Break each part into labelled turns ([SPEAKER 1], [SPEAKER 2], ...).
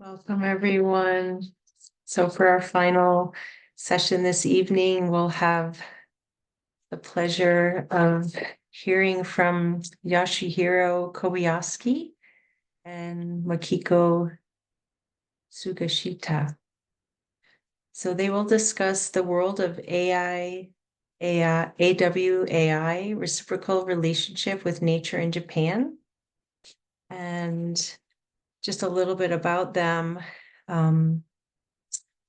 [SPEAKER 1] Welcome, everyone. So for our final session this evening, we'll have the pleasure of hearing from Yasuhiro Kobayashi and Makiko Sagushita. So they will discuss the world of AWAI, Reciprocal Relationship with Nature in Japan, and just a little bit about them.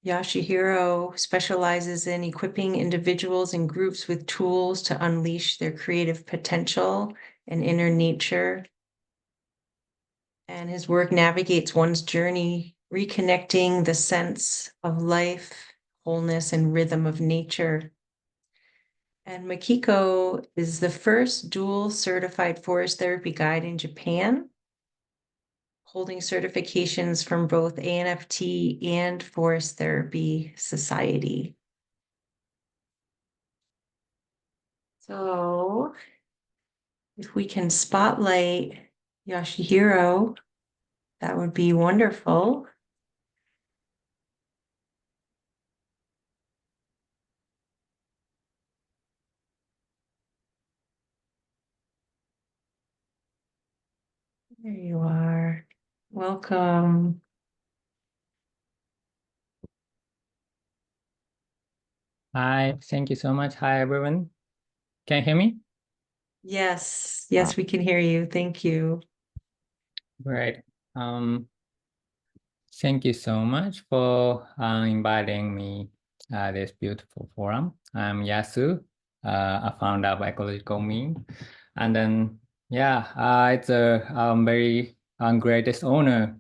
[SPEAKER 1] Yasuhiro specializes in equipping individuals and groups with tools to unleash their creative potential and inner nature. And his work navigates one's journey, reconnecting the sense of life, wholeness, and rhythm of nature. And Makiko is the first dual certified forest therapy guide in Japan, holding certifications from both ANFT and Forest Therapy Society. So if we can spotlight Yasuhiro, that would be wonderful. There you are. Welcome.
[SPEAKER 2] Hi, thank you so much. Hi, everyone. Can you hear me?
[SPEAKER 1] Yes, we can hear you. Thank you.
[SPEAKER 2] Great. Thank you so much for inviting me this beautiful forum. I'm Yasu, a founder of Ecological Me. And then, it's a very greatest honor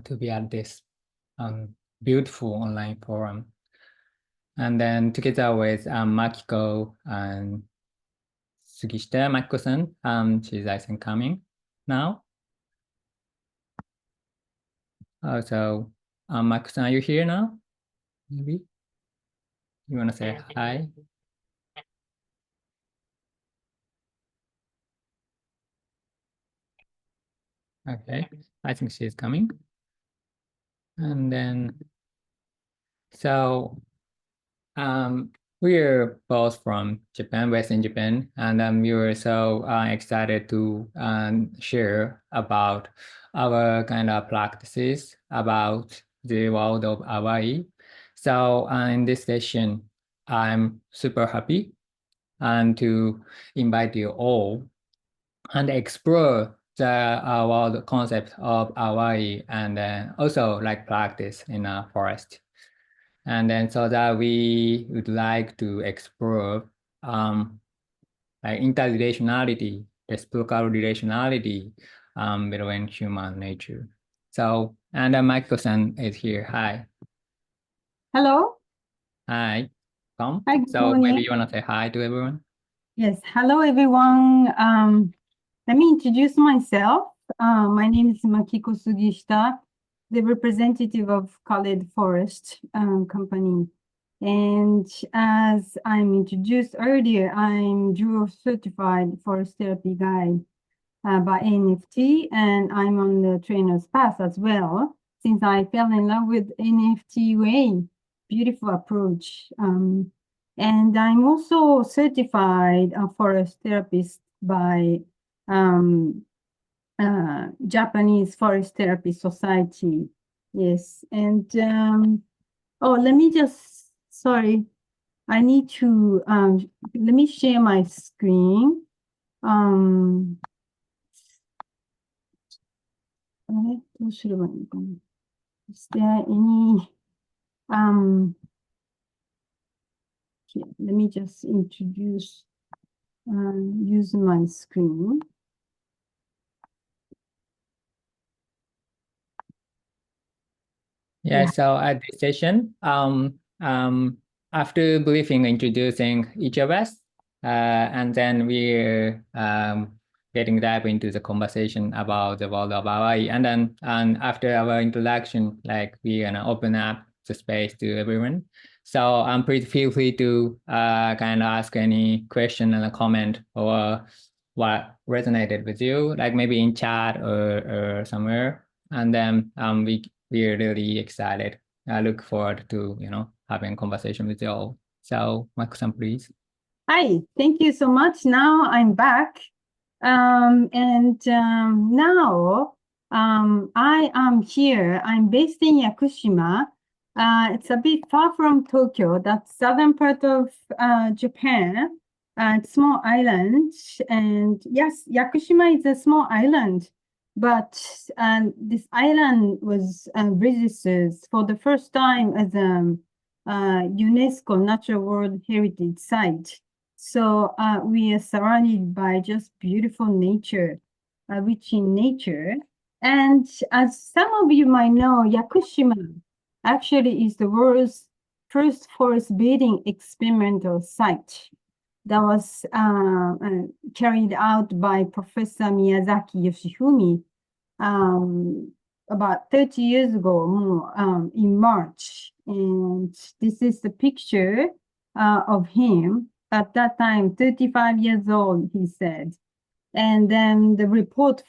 [SPEAKER 2] to be at this beautiful online forum. And then together with Makiko and Sugishita Makiko-san, she's I think coming now. So Makiko-san, are you here now? Maybe you want to say hi? Okay, I think she's coming. And then, so we're both from Japan, Western Japan, and we were so excited to share about our kind of practices about the world of Hawaii. So in this session, I'm super happy and to invite you all and explore the world concept of Hawaii and then also like practice in a forest. And then so that we would like to explore like interrelationality, reciprocal relationality between human nature. So, and Makiko-san is here. Hi.
[SPEAKER 3] Hello.
[SPEAKER 2] Hi. Come.
[SPEAKER 3] Hi, good
[SPEAKER 2] So
[SPEAKER 3] morning.
[SPEAKER 2] maybe you want to say hi to everyone?
[SPEAKER 3] Yes, hello everyone. Let me introduce myself. My name is Makiko Sugishita, the representative of Khaled Forest Company. And as I'm introduced earlier, I'm dual certified forest therapy guide by NFT, and I'm on the trainer's path as well, since I fell in love with NFT way. Beautiful approach. And I'm also certified forest therapist by Japanese Forest Therapy Society. Yes, and oh, let me just, sorry, I need to, let me share my screen. Is there any, here, let me just introduce, use my screen.
[SPEAKER 2] Yeah, so at this session, after briefing introducing each of us, and then we're getting dive into the conversation about the world of Hawaii. And then after our introduction, like we're gonna open up the space to everyone. So please feel free to kind of ask any question and a comment or what resonated with you, like maybe in chat or somewhere. And then we're really excited. I look forward to, having a conversation with you all. So, Mako-san, please.
[SPEAKER 3] Hi, thank you so much. Now I'm back. Now I am here. I'm based in Yakushima. It's a bit far from Tokyo. That's southern part of Japan. It's small island. And yes, Yakushima is a small island. But this island was registered for the first time as a UNESCO Natural World Heritage Site. So we are surrounded by just beautiful nature, rich in nature. And as some of you might know, Yakushima actually is the world's first forest bathing experimental site that was carried out by Professor Miyazaki Yoshifumi about 30 years ago, in March. And this is the picture of him. At that time, 35 years old, he said. And then the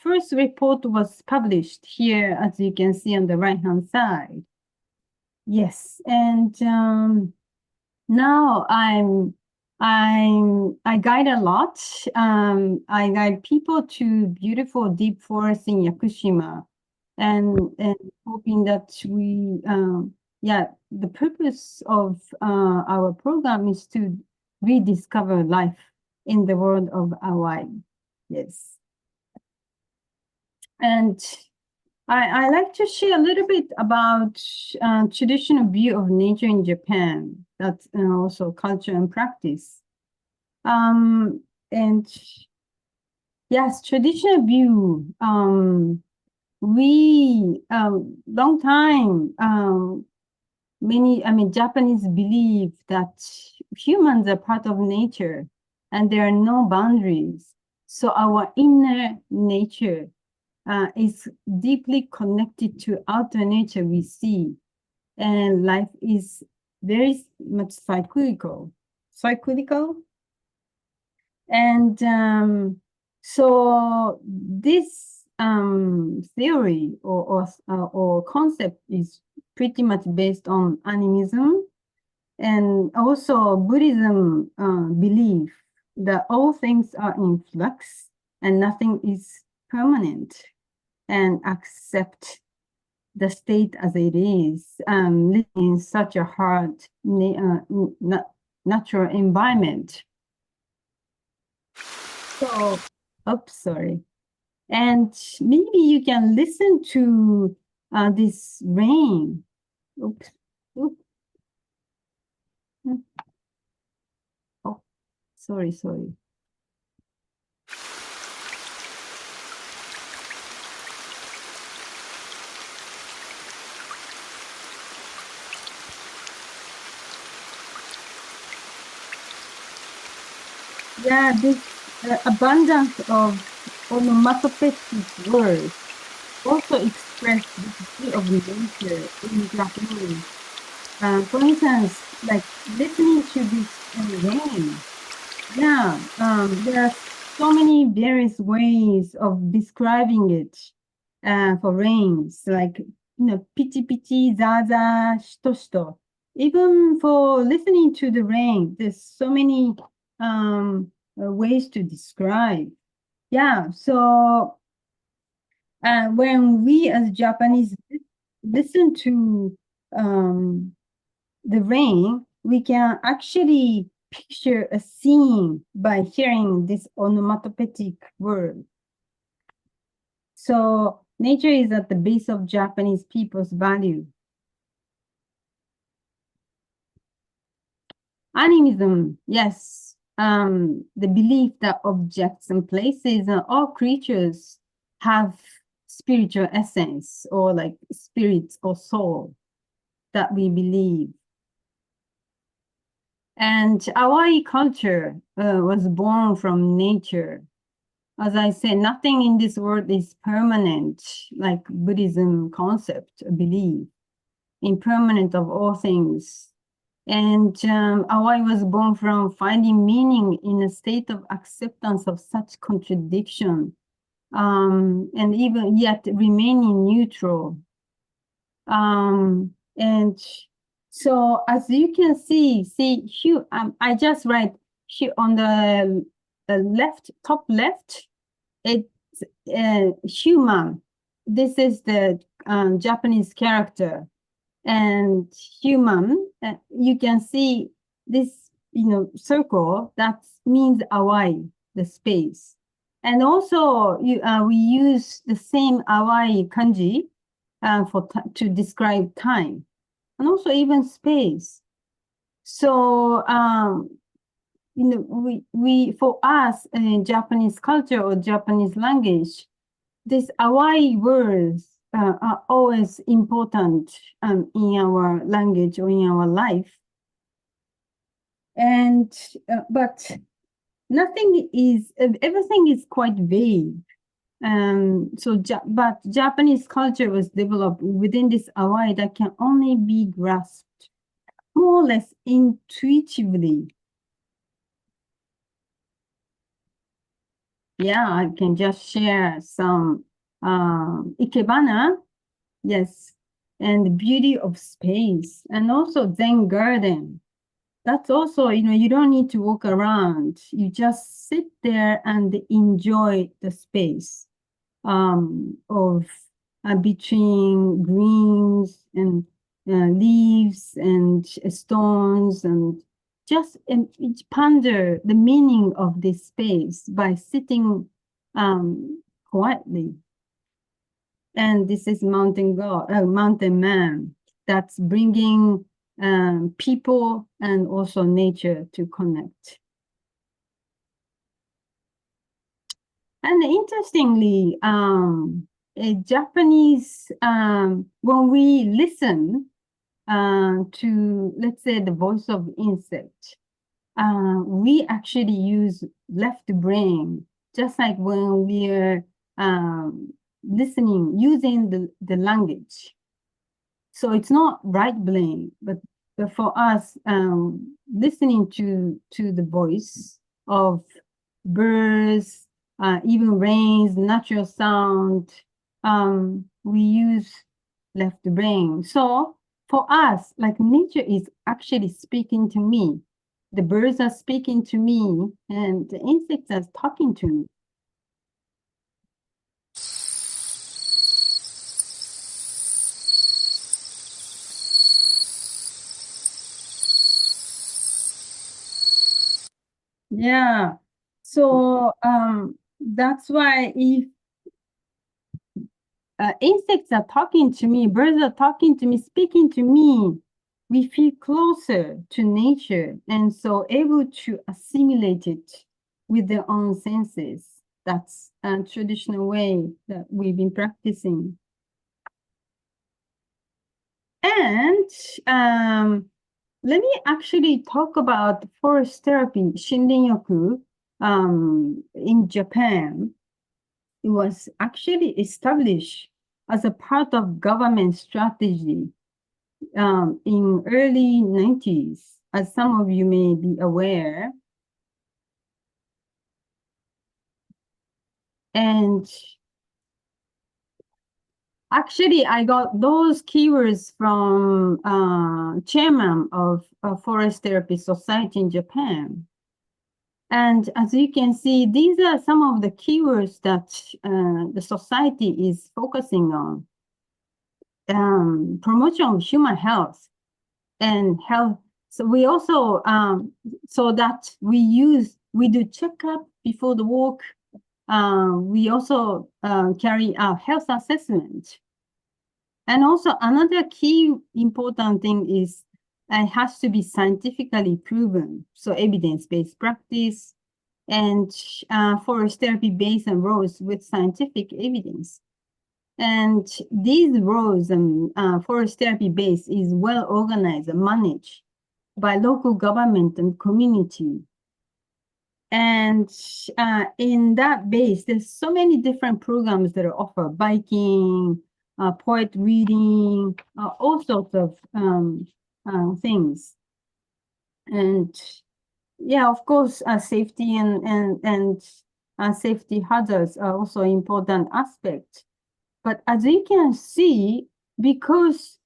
[SPEAKER 3] first report was published here, as you can see on the right-hand side. Yes, and now I guide a lot. I guide people to beautiful deep forests in Yakushima, and hoping that the purpose of our program is to rediscover life in the world of AWAI. Yes. And I like to share a little bit about traditional view of nature in Japan. That's also culture and practice. And yes, traditional view. Long time, Japanese believe that humans are part of nature and there are no boundaries. So our inner nature is deeply connected to outer nature we see. And life is very much cyclical. And so this theory or concept is pretty much based on animism, and also Buddhism belief that all things are in flux and nothing is permanent, and accept the state as it is, living in such a hard natural environment. So, oops, sorry. And maybe you can listen to this rain. Oops. Oops. Oh, sorry. Yeah, this abundance of onomatopoeic words also express the beauty of nature in Japanese. For instance, like listening to this rain. Yeah, there are so many various ways of describing it for rains, like, piti piti, zaza, shito shito. Even for listening to the rain, there's so many ways to describe. Yeah, so when we as Japanese listen to the rain, we can actually picture a scene by hearing this onomatopoeic word. So nature is at the base of Japanese people's value. Animism, yes, the belief that objects and places and all creatures have spiritual essence, or like spirits or soul that we believe. And Hawaii culture was born from nature. As I said, nothing in this world is permanent, like Buddhism concept, belief, impermanent of all things. And Hawaii was born from finding meaning in a state of acceptance of such contradiction, and even yet remaining neutral. And so as you can see, I just write here on the left, top left, it's human. This is the Japanese character. And human, you can see this, circle, that means awai, the space. And also we use the same awai kanji to describe time, and also even space. So we for us in Japanese culture or Japanese language, these awai words are always important in our language or in our life. And but everything is quite vague. But Japanese culture was developed within this awai that can only be grasped more or less intuitively. Yeah, I can just share some ikebana, yes, and the beauty of space, and also Zen garden. That's also, you don't need to walk around. You just sit there and enjoy the space of between greens and leaves and stones, and just ponder the meaning of this space by sitting quietly. And this is mountain man, that's bringing people and also nature to connect. And interestingly, Japanese, when we listen to, let's say, the voice of insect, we actually use left brain, just like when we're listening, using the language. So it's not right brain, but for us, listening to the voice of birds, even rains, natural sound, we use left brain. So for us, like, nature is actually speaking to me. The birds are speaking to me, and the insects are talking to me. Yeah. So that's why if insects are talking to me, birds are talking to me, speaking to me, we feel closer to nature, and so able to assimilate it with their own senses. That's a traditional way that we've been practicing. And let me actually talk about forest therapy, Shinrin-yoku, in Japan. It was actually established as a part of government strategy in early 90s, as some of you may be aware. And actually, I got those keywords from chairman of a Forest Therapy Society in Japan. And as you can see, these are some of the keywords that the society is focusing on. Promotion of human health and health. So we also, so that we do checkup before the walk. We also carry out health assessment. And also another key important thing is it has to be scientifically proven. So evidence-based practice and forest therapy based on roles with scientific evidence. And these roles and forest therapy base is well organized and managed by local government and community. And in that base, there's so many different programs that are offered: biking, poet reading, all sorts of things. And yeah, of course, safety and safety hazards are also important aspects. But as you can see, because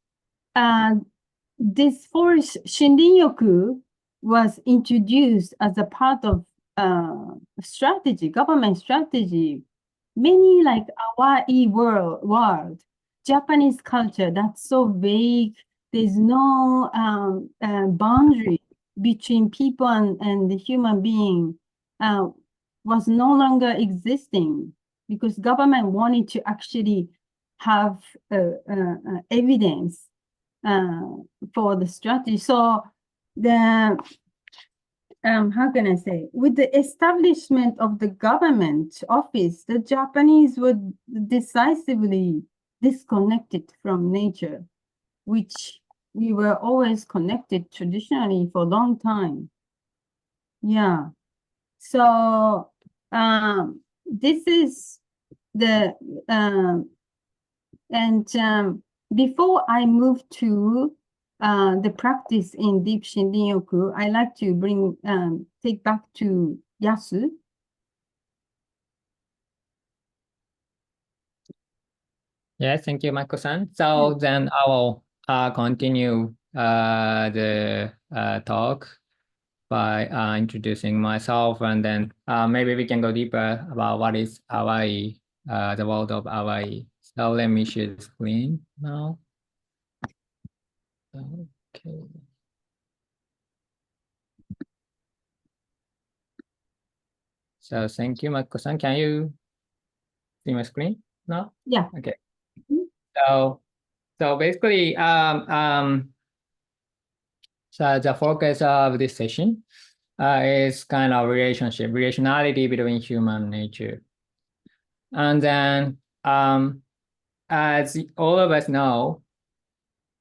[SPEAKER 3] this forest Shinrin-yoku was introduced as a part of strategy, government strategy. Many like AWAI world, Japanese culture that's so vague. There's no boundary between people and the human being was no longer existing because government wanted to actually have evidence for the strategy. So the how can I say, with the establishment of the government office, the Japanese were decisively disconnected from nature, which we were always connected traditionally for a long time. Yeah. So this is the before I move to the practice in deep Shinrin-yoku, I like to bring take back to Yasu.
[SPEAKER 2] Yes, thank you, Makiko-san. So then I will continue the talk by introducing myself, and then maybe we can go deeper about what is AWAI, the world of AWAI. So let me share the screen now. Okay. So thank you, Makiko-san. Can you see my screen now?
[SPEAKER 3] Yeah.
[SPEAKER 2] Okay. So basically, so the focus of this session is kind of relationality between human nature. And then, as all of us know,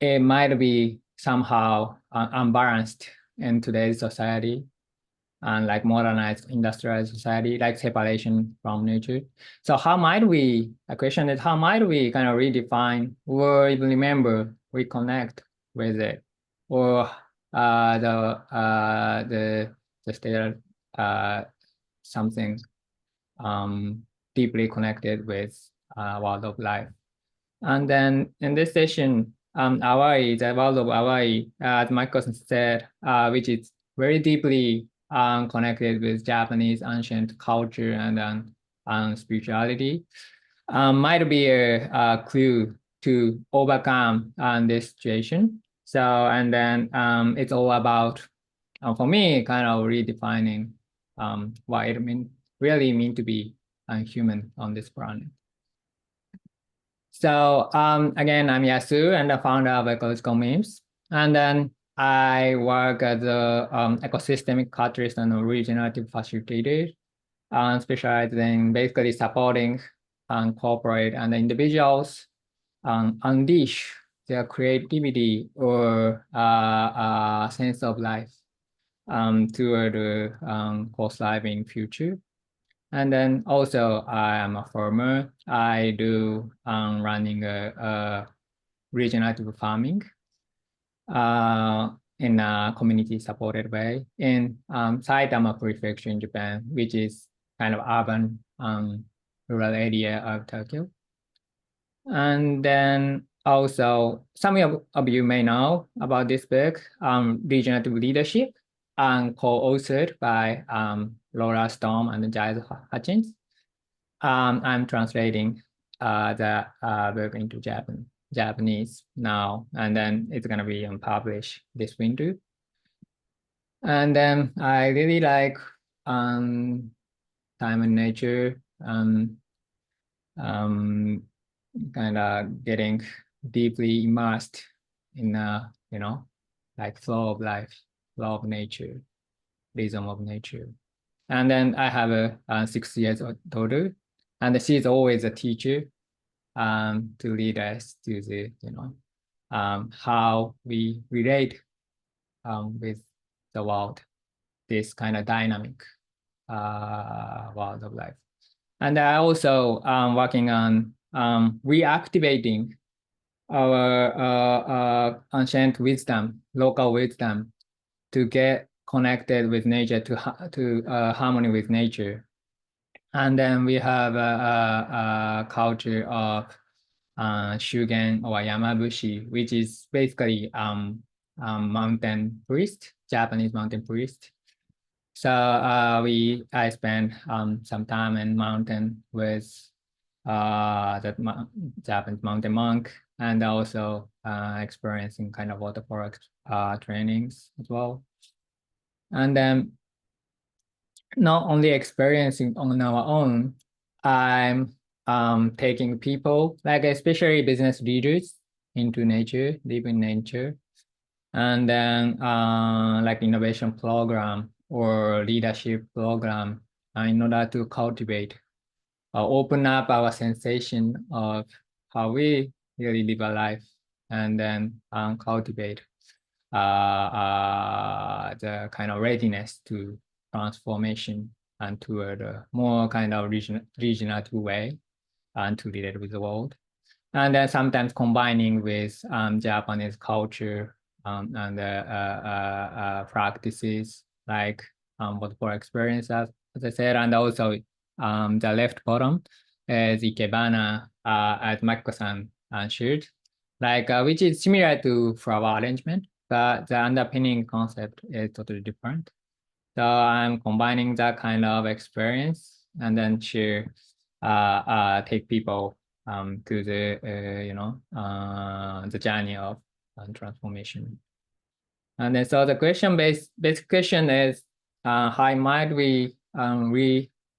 [SPEAKER 2] it might be somehow unbalanced in today's society and like modernized industrialized society, like separation from nature. So how might we, the question is, how might we kind of redefine or even remember, reconnect with it? Or the state something deeply connected with world of life. And then in this session, AWAI, the world of AWAI, as Michael said, which is very deeply connected with Japanese ancient culture and spirituality, might be a clue to overcome this situation. So, and then it's all about, for me, kind of redefining what it really mean to be a human on this planet. So again, I'm Yasu and the founder of Ecological Memes. And then I work as a ecosystemic catalyst and a regenerative facilitator, specialized in basically supporting corporate and individuals unleash their creativity or sense of life toward a post-living future. And then also I am a farmer. I do running a regenerative farming in a community supported way in Saitama Prefecture in Japan, which is kind of urban rural area of Tokyo. And then also some of you may know about this book, Regenerative Leadership, co-authored by Laura Storm and Giles Hutchins. I'm translating the book into Japanese now, and then it's gonna be published this winter. And then I really like time and nature, kind of getting deeply immersed in like flow of life, flow of nature, rhythm of nature. And then I have a 6-year-old daughter, and she's always a teacher to lead us to the how we relate with the world, this kind of dynamic world of life. And I also working on reactivating our ancient wisdom, local wisdom, to get connected with nature, to harmony with nature. And then we have a culture of Shugen or Yamabushi, which is basically mountain priest, Japanese mountain priest. So I spent some time in mountain with that Japanese mountain monk, and also experiencing kind of waterfall trainings as well. And then not only experiencing on our own, I'm taking people, like especially business leaders, into nature, live in nature, and then like innovation program or leadership program in order to cultivate, open up our sensation of how we really live our life, and then cultivate the kind of readiness to transformation and toward a more kind of regional way and to relate with the world. And then sometimes combining with Japanese culture and practices like waterfall experience, as I said, and also the left bottom is Ikebana, as Makiko-san shared, like which is similar to flower arrangement, but the underpinning concept is totally different. So I'm combining that kind of experience and then take people to the the journey of transformation. And then so the basic question is, how might we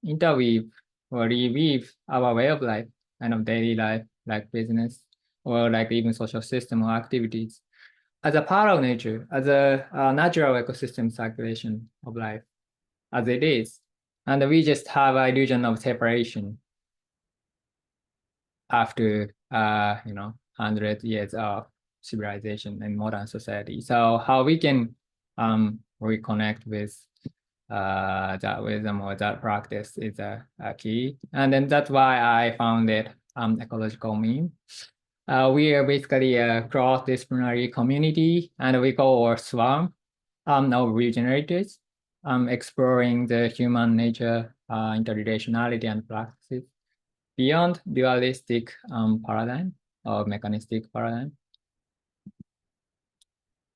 [SPEAKER 2] interweave or reweave our way of life, kind of daily life, like business or like even social system or activities, as a part of nature, as a natural ecosystem circulation of life, as it is. And we just have an illusion of separation after 100 years of civilization and modern society. So how we can reconnect with that wisdom or that practice is a key. And then that's why I founded Ecological Meme. We are basically a cross-disciplinary community, and we call our swarm of regenerators, exploring the human nature, interrelationality and practices beyond dualistic paradigm or mechanistic paradigm.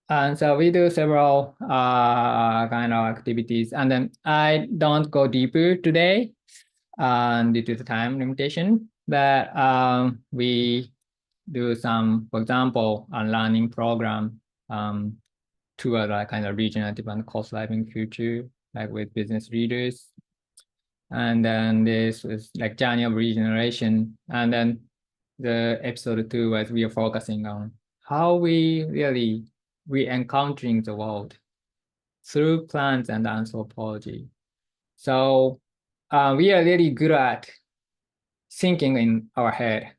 [SPEAKER 2] And so we do several kind of activities, and then I don't go deeper today due to the time limitation, but we do some, for example, a learning program to a kind of regenerative and cost-living future, like with business leaders. And then this was like journey of regeneration. And then the episode 2 was we are focusing on how we really re-encountering the world through plants and anthropology. So we are really good at thinking in our head.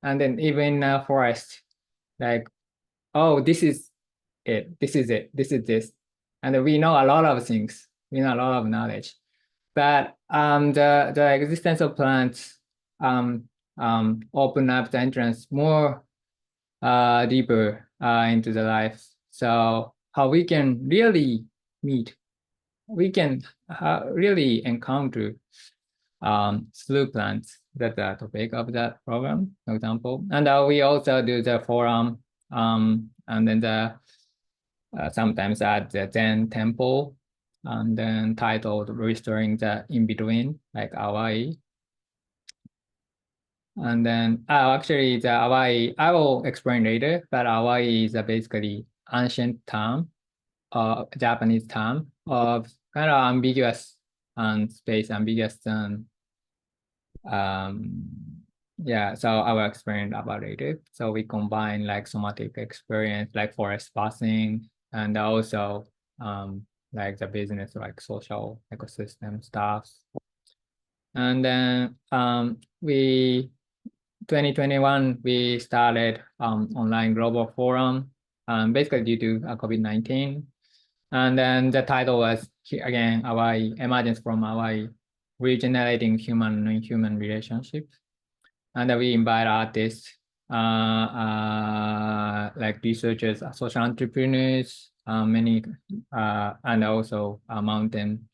[SPEAKER 2] And then even in a forest, like, oh, this is it, this is it, this is this. And we know a lot of things, we know a lot of knowledge. But the existence of plants open up the entrance more deeper into the life. So how we can really meet, we can really encounter through plants. That's the topic of that program, for example. And we also do the forum, and then the sometimes at the Zen temple, and then titled Restoring the In-Between, like AWAI. And then actually the AWAI, I will explain later, but AWAI is a basically ancient term, Japanese term of kind of ambiguous and space ambiguous and yeah, so I will explain about it. So we combine like somatic experience, like forest passing, and also like the business, like social ecosystem stuff. And then 2021, we started online global forum, basically due to COVID-19. And then the title was, again, Hawaii, emergence from Hawaii, regenerating human and human relationships. And we invite artists, like researchers, social entrepreneurs, many, and also mountain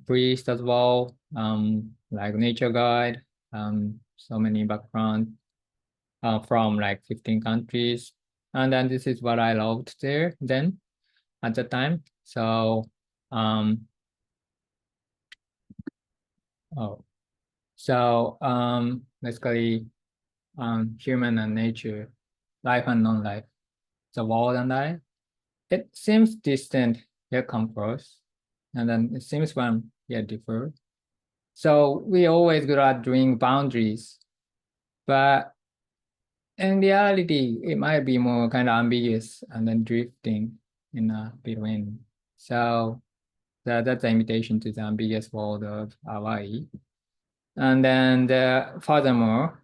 [SPEAKER 2] priests as well, like nature guide, so many backgrounds. from like 15 countries. And then this is what I loved there then at the time. So basically human and nature, life and non-life, the world and I. It seems distant yet come close, and then it seems one yet differ. So we always good at drawing boundaries, but in reality, it might be more kind of ambiguous and then drifting in between. So that's the invitation to the ambiguous world of Hawaii. And then furthermore,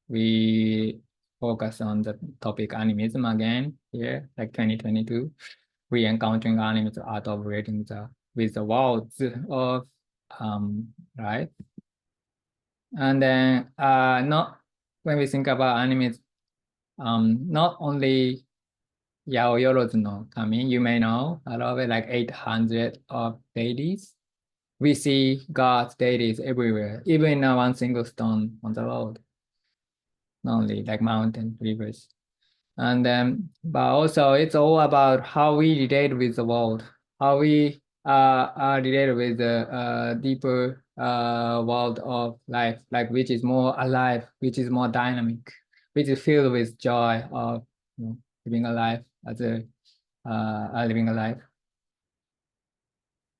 [SPEAKER 2] we focus on the topic animism again here, like 2022. We encountering animism art of relating with the worlds of right. And then not when we think about animism, not only Yaoyoro's no kami, you may know a lot of it, like 800 of deities. We see God's deities everywhere, even in one single stone on the road, not only like mountains, rivers. And then, but also it's all about how we relate with the world, how we are related with the deeper world of life, like which is more alive, which is more dynamic, which is filled with joy of living a life as a living a life.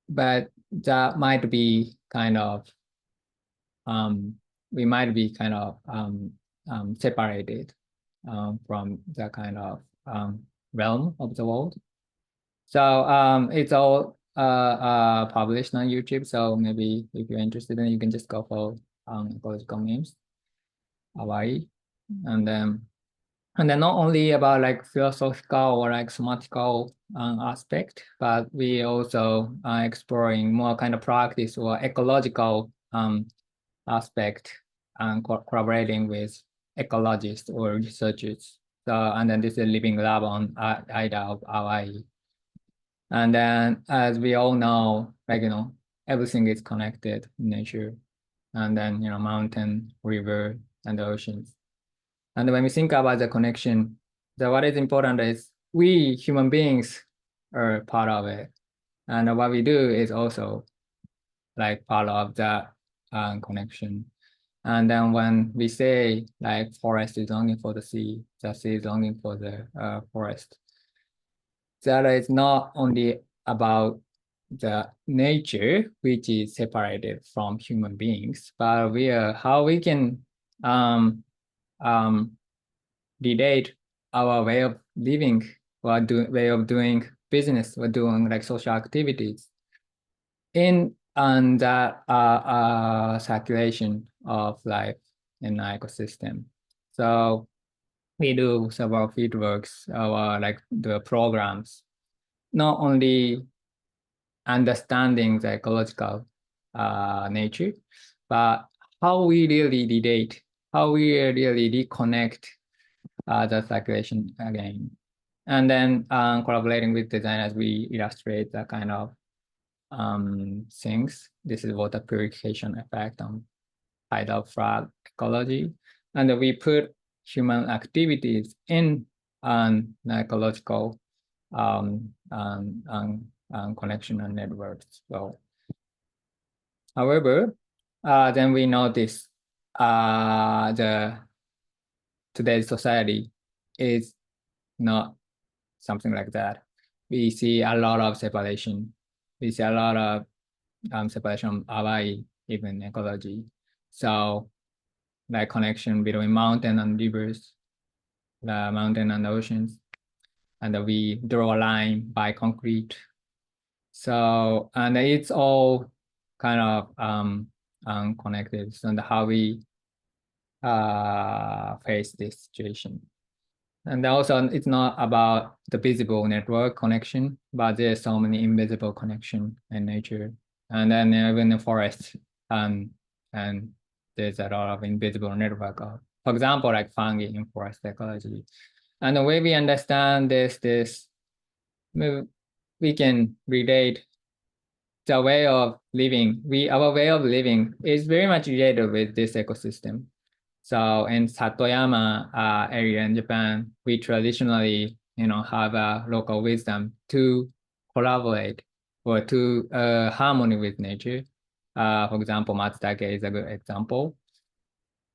[SPEAKER 2] But that might be kind of we might be kind of separated from the kind of realm of the world. So it's all published on YouTube. So maybe if you're interested, then you can just go for ecological names, Hawaii, and then not only about like philosophical or like somatical aspect, but we also are exploring more kind of practice or ecological aspect and collaborating with ecologists or researchers. So, and then this is a living lab on Ida of Hawaii. And then as we all know, like, everything is connected in nature. And then, mountain, river, and the oceans. And when we think about the connection, what is important is we human beings are part of it. And what we do is also like part of that connection. And then when we say like forest is longing for the sea is longing for the forest, that is not only about the nature, which is separated from human beings, but how we can relate our way of living or way of doing business or doing like social activities in that circulation of life in the ecosystem. So we do several fieldworks or like the programs, not only understanding the ecological nature, but how we really relate, how we really reconnect the circulation again. And then collaborating with designers, we illustrate the kind of things. This is water purification effect on tidal frog ecology. And we put human activities in an ecological connection and networks. So, however, then we notice today's society is not something like that. We see a lot of separation. We see a lot of separation from Hawaii, even ecology. So like connection between mountain and rivers, the mountain and the oceans. And we draw a line by concrete. So, and it's all kind of connected. So how we face this situation. And also it's not about the visible network connection, but there's so many invisible connection in nature. And then even the forest, and there's a lot of invisible network of, for example, like fungi in forest ecology. And the way we understand this, we can relate the way of living. Our way of living is very much related with this ecosystem. So in Satoyama area in Japan, we traditionally, have a local wisdom to collaborate or to harmony with nature. For example, Matsutake is a good example.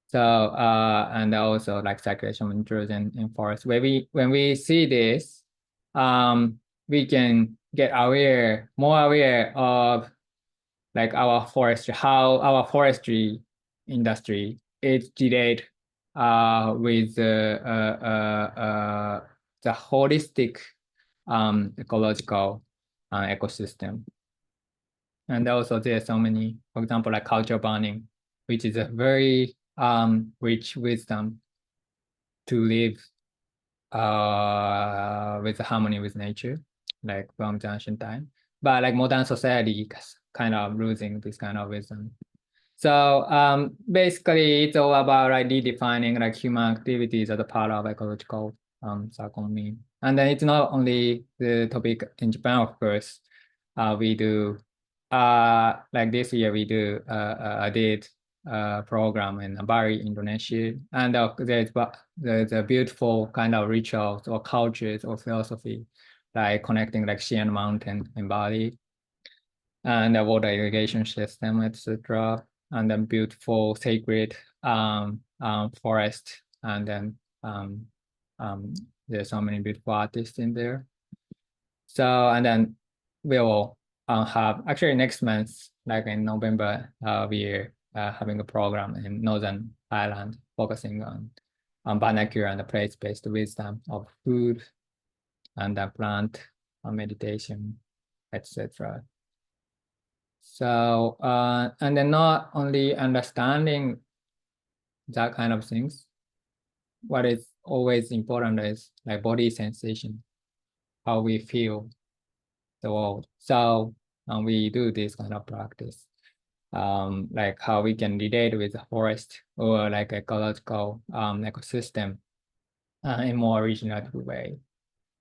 [SPEAKER 2] So and also like circulation intrusion in forest. When we see this, we can get more aware of like our forestry, how our forestry industry is related with the holistic ecological ecosystem. And also there's so many, for example, like culture burning, which is a very rich wisdom to live with harmony with nature, like from the ancient time. But like modern society kind of losing this kind of wisdom. So basically it's all about like redefining like human activities as a part of ecological circle mean. And then it's not only the topic in Japan, of course. We do like this year we do did program in Bali, Indonesia, and there's a beautiful kind of rituals or cultures or philosophy, like connecting like Shian Mountain in Bali, and the water irrigation system, etc., and then beautiful sacred forest, and then there's so many beautiful artists in there. So and then we will have actually next month, like in November, we're having a program in Northern Ireland focusing on vernacular and place-based wisdom of food and plant meditation, etc. So and then not only understanding that kind of things, what is always important is like body sensation, how we feel the world. So we do this kind of practice, like how we can relate with the forest or like ecological ecosystem in more regenerative way.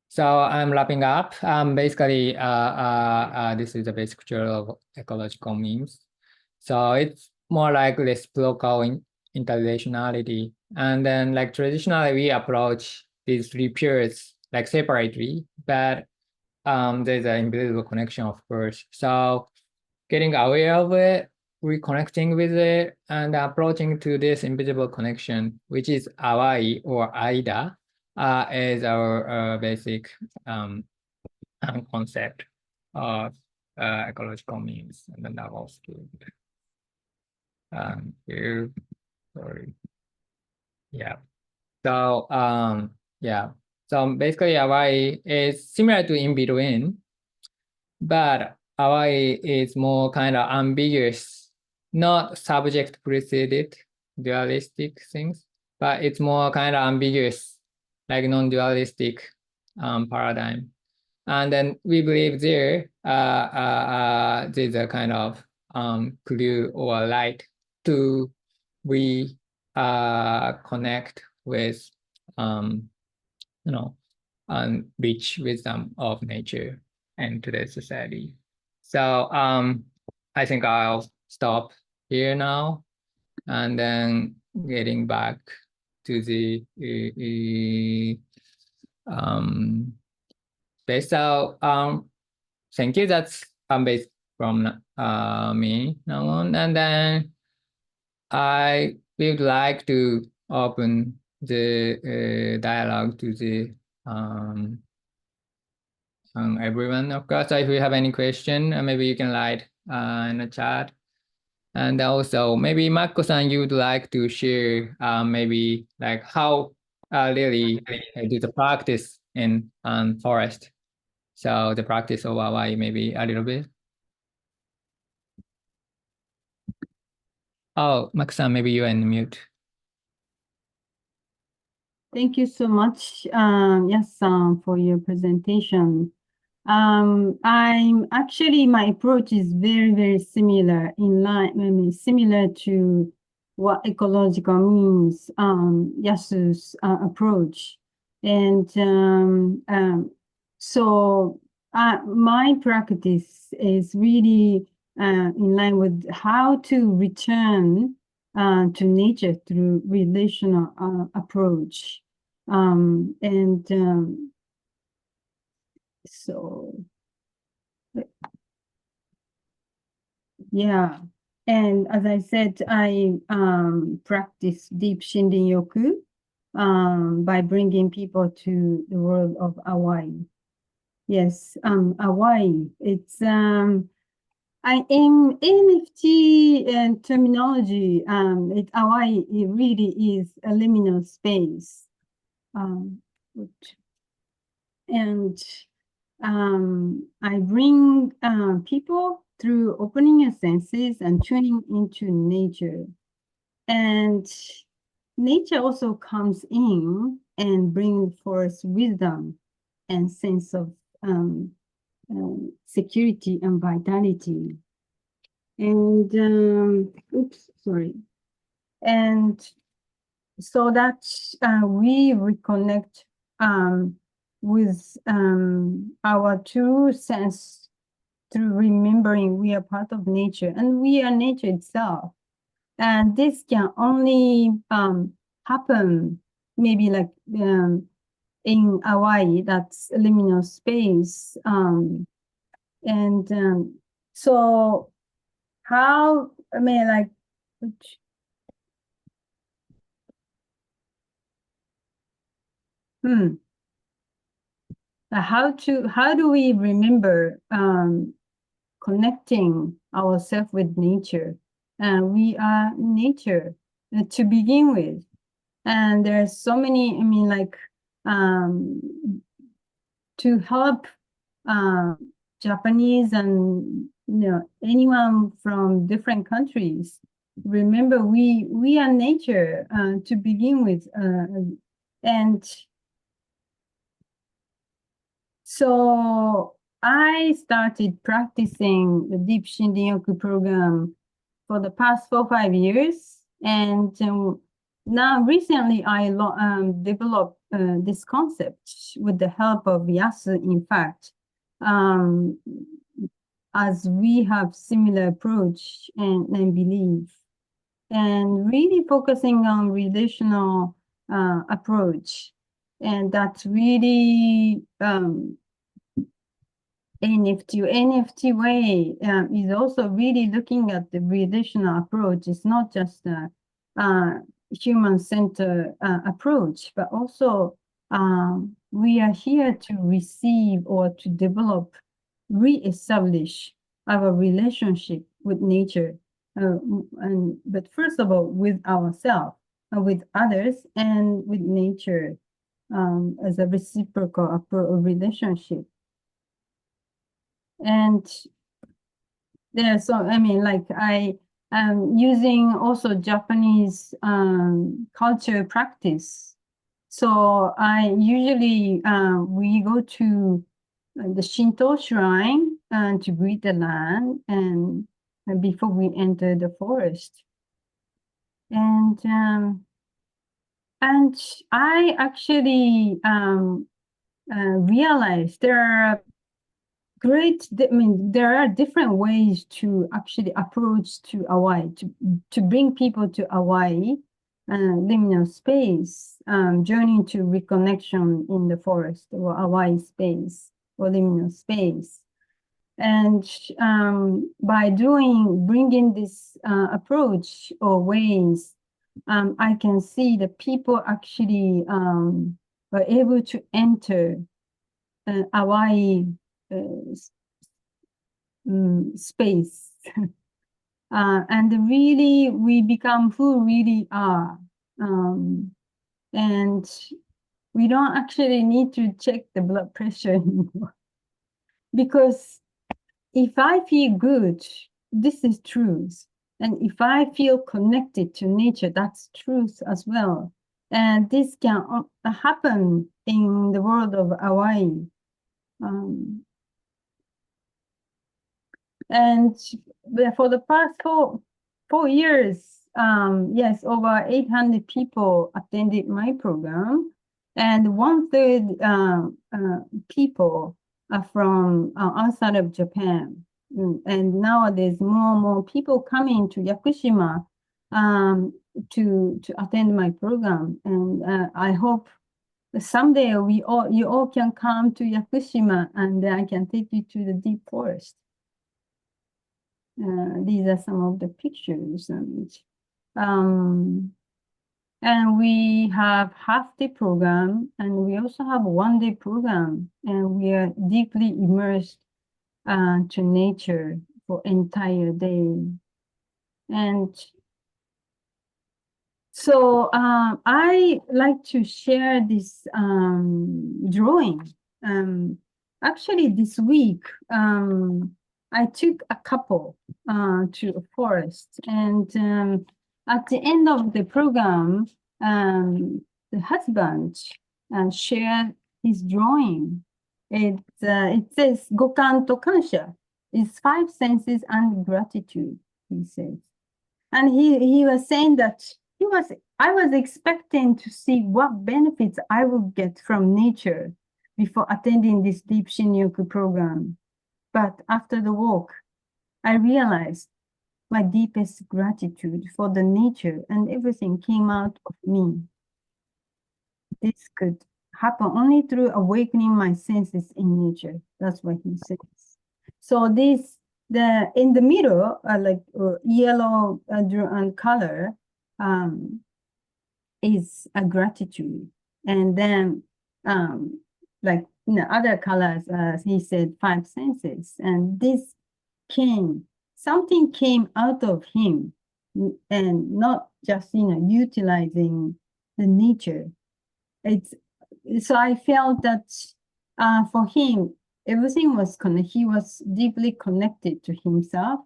[SPEAKER 2] So I'm wrapping up. Basically, this is the basic journal of ecological memes. So it's more like reciprocal interrelationality. And then like traditionally we approach these three periods like separately, but there's an invisible connection, of course. So getting aware of it, reconnecting with it, and approaching to this invisible connection, which is AWAI or AIDA, is our basic concept of ecological means and the novel skill. Here, sorry. Yeah. So yeah. So basically AWAI is similar to in-between, but AWAI is more kind of ambiguous, not subject preceded dualistic things, but it's more kind of ambiguous, like non-dualistic paradigm. And then we believe there's a kind of clue or light to connect with rich wisdom of nature and today's society. So I think I'll stop here now, and then getting back to the space. So thank you. That's based from me now on, and then I would like to open the dialogue to the everyone, of course. So if you have any question, maybe you can write in the chat. And also maybe Mako-san, you would like to share maybe like how really do the practice in forest. So the practice of AWAI maybe a little bit. Oh, Mako-san, maybe you're in mute.
[SPEAKER 3] Thank you so much, yes, for your presentation. I'm actually, my approach is very, very similar similar to what ecological means, Yasu's approach. And so my practice is really in line with how to return to nature through relational approach. So yeah, and as I said, I practice deep Shinrin-yoku by bringing people to the world of AWAI. Yes, AWAI. It's in NFT and terminology. AWAI, it really is a liminal space. And I bring people through opening your senses and tuning into nature. And nature also comes in and brings forth wisdom and sense of security and vitality. And oops, sorry. And so that we reconnect with our true sense through remembering we are part of nature and we are nature itself. And this can only happen maybe like in Hawaii, that's liminal space. So how, I mean, like, how do we remember connecting ourselves with nature? We are nature to begin with. And there's so many, I mean, like, to help Japanese and anyone from different countries, remember we are nature to begin with, and so I started practicing the Deep Shinrin-yoku program for the past 4 or 5 years, and now recently I developed this concept with the help of Yasu, in fact, as we have similar approach and belief, and really focusing on relational approach. And that's really NFT way is also really looking at the relational approach. It's not just a human-centered approach, but also we are here to receive or to develop, re-establish our relationship with nature. But first of all, with ourselves, with others, and with nature as a reciprocal relationship. And there, so I mean, like I am using also Japanese culture practice. So I usually we go to the Shinto shrine to greet the land and before we enter the forest. And I actually realized there are there are different ways to actually approach to Hawaii, to bring people to Hawaii, liminal space, journey to reconnection in the forest or Hawaii space or liminal space. And by bringing this approach or ways, I can see that people actually are able to enter Hawaii space. And really, we become who we really are. And we don't actually need to check the blood pressure anymore. Because if I feel good, this is truth. And if I feel connected to nature, that's truth as well. And this can happen in the world of Hawaii. And for the past four years, yes, over 800 people attended my program, and 1/3 people are from outside of Japan. And nowadays, more and more people coming to Yakushima to attend my program, and I hope someday you all can come to Yakushima, and I can take you to the deep forest. These are some of the pictures, and we have half-day program, and we also have one-day program, and we are deeply immersed to nature for entire day. And so I like to share this drawing. Actually, this week, I took a couple to a forest, and at the end of the program, the husband shared his drawing. It says "Gokan to kansha." It's 5 senses and gratitude, he says. And he was saying that I was expecting to see what benefits I would get from nature before attending this deep Shinryoku program. But after the walk, I realized my deepest gratitude for the nature, and everything came out of me. This could happen only through awakening my senses in nature. That's what he says. So in the middle, like yellow and color, is a gratitude, and then like other colors, he said 5 senses, and something came out of him, and not just utilizing the nature. So I felt that for him, everything was he was deeply connected to himself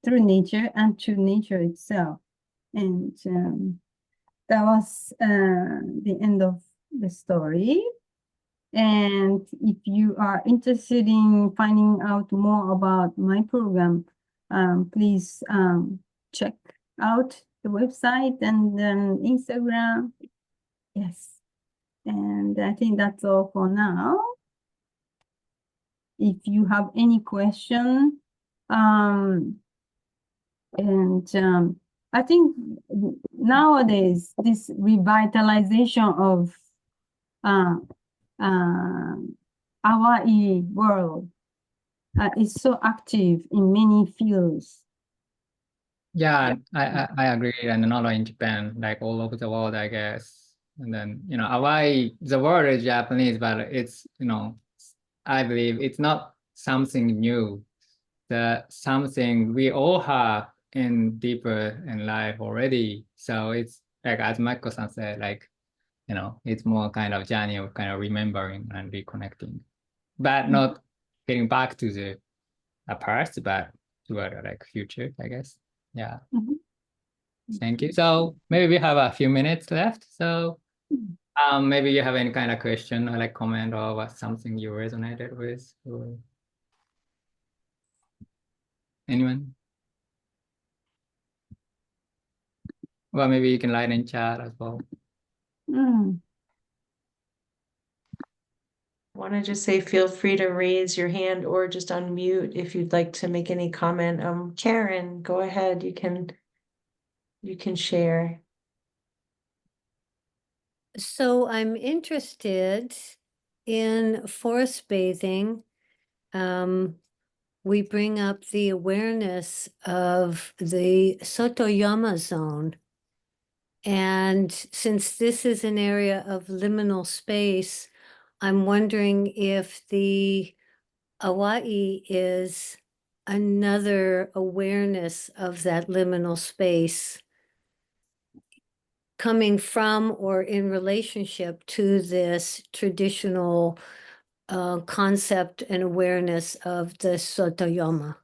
[SPEAKER 3] through nature and to nature itself. And that was the end of the story. And if you are interested in finding out more about my program, please check out the website and Instagram. Yes. And I think that's all for now. If you have any question, I think nowadays this revitalization of AWAI world is so active in many fields.
[SPEAKER 2] Yeah, I agree, and not only in Japan, like all over the world, I guess. And then Hawaii, the word is Japanese, but it's I believe it's not something new. Something we all have in deeper in life already. So it's like as Makiko-san said, like it's more kind of journey of kind of remembering and reconnecting, but not getting back to the past, but to a like future, I guess. Yeah. Thank you. So maybe we have a few minutes left. So maybe you have any kind of question or like comment or what something you resonated with, or anyone? Well, maybe you can write in chat as well.
[SPEAKER 1] Want to just say feel free to raise your hand or just unmute if you'd like to make any comment. Karen, go ahead. You can share.
[SPEAKER 4] So I'm interested in forest bathing. We bring up the awareness of the Sotoyama zone. And since this is an area of liminal space, I'm wondering if the AWAI is another awareness of that liminal space coming from or in relationship to this traditional concept and awareness of the Sotoyama.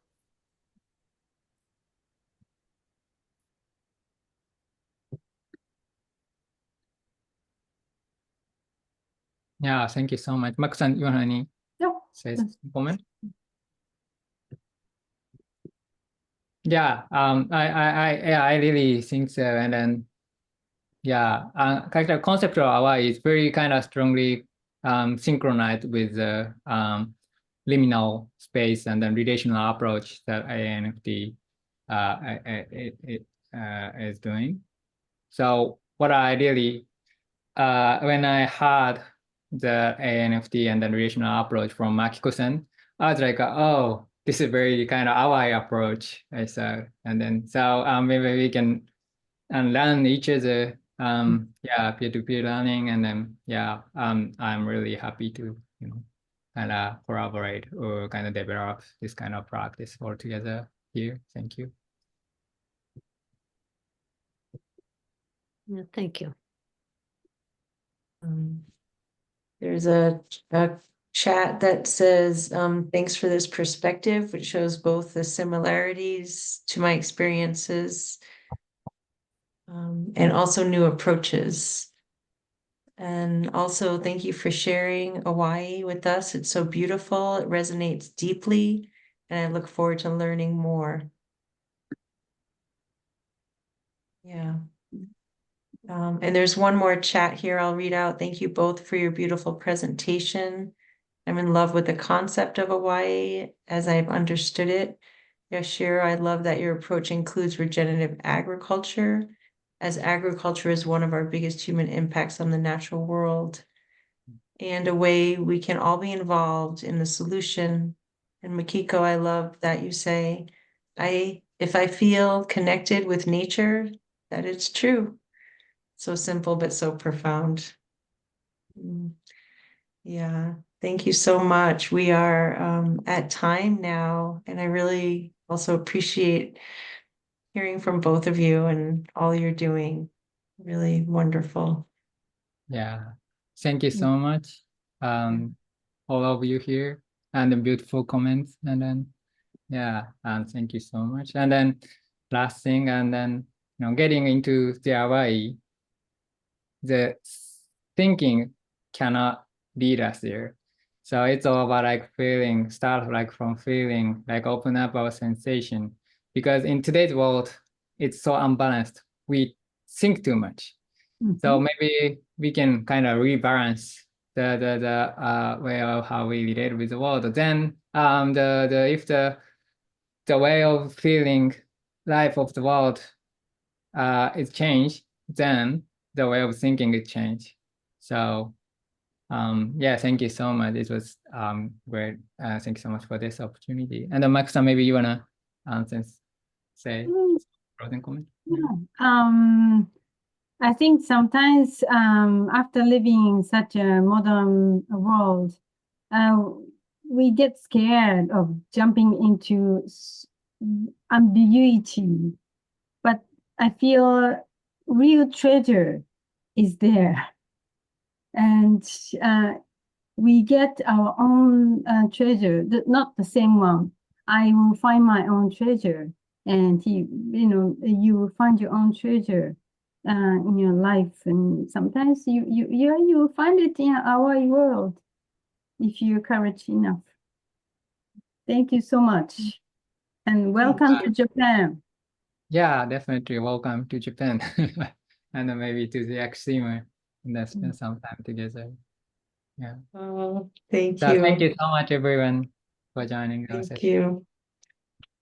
[SPEAKER 2] Yeah, thank you so much. Maku-san, you want any comment? Yeah, I really think so. And then, yeah, character concept of Hawaii is very kind of strongly synchronized with the liminal space and then relational approach that INFT is doing. So what I really, when I heard the ANFT and the relational approach from Makiko-san, I was like, oh, this is very kind of AWAI approach, I said. And then, so maybe we can learn each other, yeah, peer-to-peer learning. And then, yeah, I'm really happy to, kind of collaborate or kind of develop this kind of practice all together here. Thank you.
[SPEAKER 4] Yeah, thank you.
[SPEAKER 1] There's a chat that says, thanks for this perspective, which shows both the similarities to my experiences and also new approaches. And also, thank you for sharing AWAI with us. It's so beautiful. It resonates deeply, and I look forward to learning more. Yeah. And there's one more chat here I'll read out. Thank you both for your beautiful presentation. I'm in love with the concept of AWAI as I've understood it. Yasuhiro, I love that your approach includes regenerative agriculture, as agriculture is one of our biggest human impacts on the natural world, and a way we can all be involved in the solution. And Makiko, I love that you say, if I feel connected with nature, that it's true. So simple, but so profound. Yeah, thank you so much. We are at time now, and I really also appreciate hearing from both of you and all you're doing. Really wonderful.
[SPEAKER 2] Yeah, thank you so much, all of you here, and the beautiful comments. And then, yeah, thank you so much. And then last thing, and then, getting into the AWAI, the thinking cannot lead us there. So it's all about like feeling, start like from feeling, like open up our sensation. Because in today's world, it's so unbalanced. We think too much. So maybe we can kind of rebalance the way of how we relate with the world. Then if the way of feeling life of the world is changed, then the way of thinking is changed. So yeah, thank you so much. It was great. Thank you so much for this opportunity. And Mike-san, maybe you wanna say closing comment?
[SPEAKER 3] Yeah. I think sometimes after living in such a modern world, we get scared of jumping into ambiguity. But I feel real treasure is there. And we get our own treasure, not the same one. I will find my own treasure. And you will find your own treasure in your life, and sometimes you find it in our world if you're courage enough. Thank you so much, and welcome to Japan.
[SPEAKER 2] Yeah, definitely welcome to Japan, and then maybe to the Extreme, and then spend some time together. Yeah.
[SPEAKER 1] Oh, thank
[SPEAKER 2] So
[SPEAKER 1] you.
[SPEAKER 2] thank you so much, everyone, for joining us.
[SPEAKER 1] Thank you.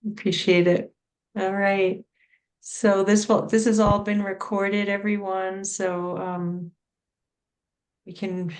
[SPEAKER 1] Appreciate it. All right. So this has all been recorded, everyone. So we can